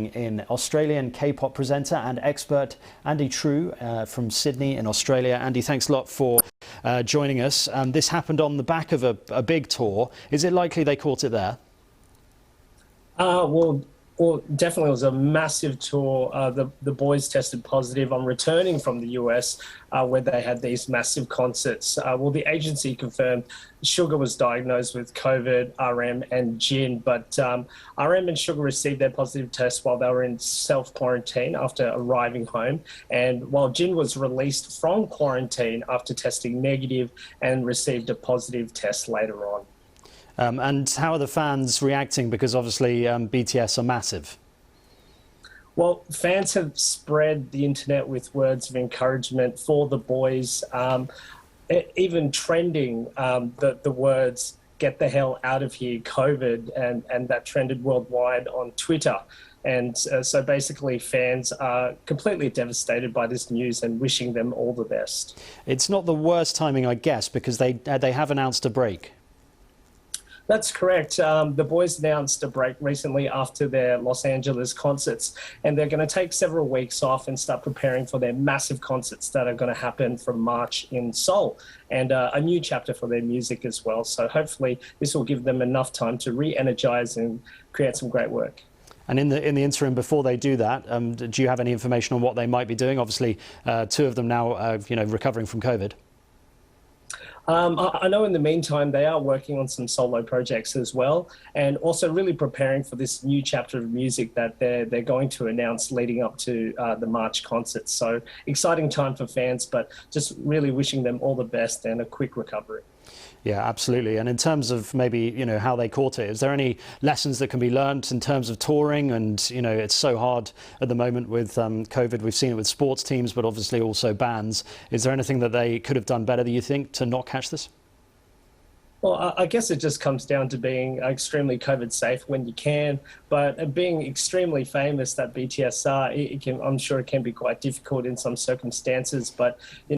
in Australian K-pop presenter and expert Andy True from Sydney in Australia. Andy, thanks a lot for joining us. This happened on the back of a big tour. Is it likely they caught it there? Well, definitely it was a massive tour. The boys tested positive on returning from the US, where they had these massive concerts. The agency confirmed Suga was diagnosed with COVID, RM and Jin, but RM and Suga received their positive tests while they were in self-quarantine after arriving home. And while Jin was released from quarantine after testing negative and received a positive test later on. And how are the fans reacting? Because obviously BTS are massive. Well, fans have spread the internet with words of encouragement for the boys, even trending the words, "Get the hell out of here, COVID," and that trended worldwide on Twitter. And so basically fans are completely devastated by this news and wishing them all the best. It's not the worst timing, I guess, because they have announced a break. That's correct. The boys announced a break recently after their Los Angeles concerts, and they're going to take several weeks off and start preparing for their massive concerts that are going to happen from March in Seoul, and a new chapter for their music as well. So hopefully this will give them enough time to re-energize and create some great work. And in the interim, before they do that, do you have any information on what they might be doing? Obviously, two of them now, recovering from COVID. I know in the meantime they are working on some solo projects as well, and also really preparing for this new chapter of music that they're going to announce leading up to the March concerts. So exciting time for fans, but just really wishing them all the best and a quick recovery. Yeah, absolutely. And in terms of maybe, how they caught it, is there any lessons that can be learned in terms of touring? And, it's so hard at the moment with COVID. We've seen it with sports teams, but obviously also bands. Is there anything that they could have done better, do you think, to not catch this? Well, I guess it just comes down to being extremely COVID safe when you can, but being extremely famous that BTS are, I'm sure it can be quite difficult in some circumstances. But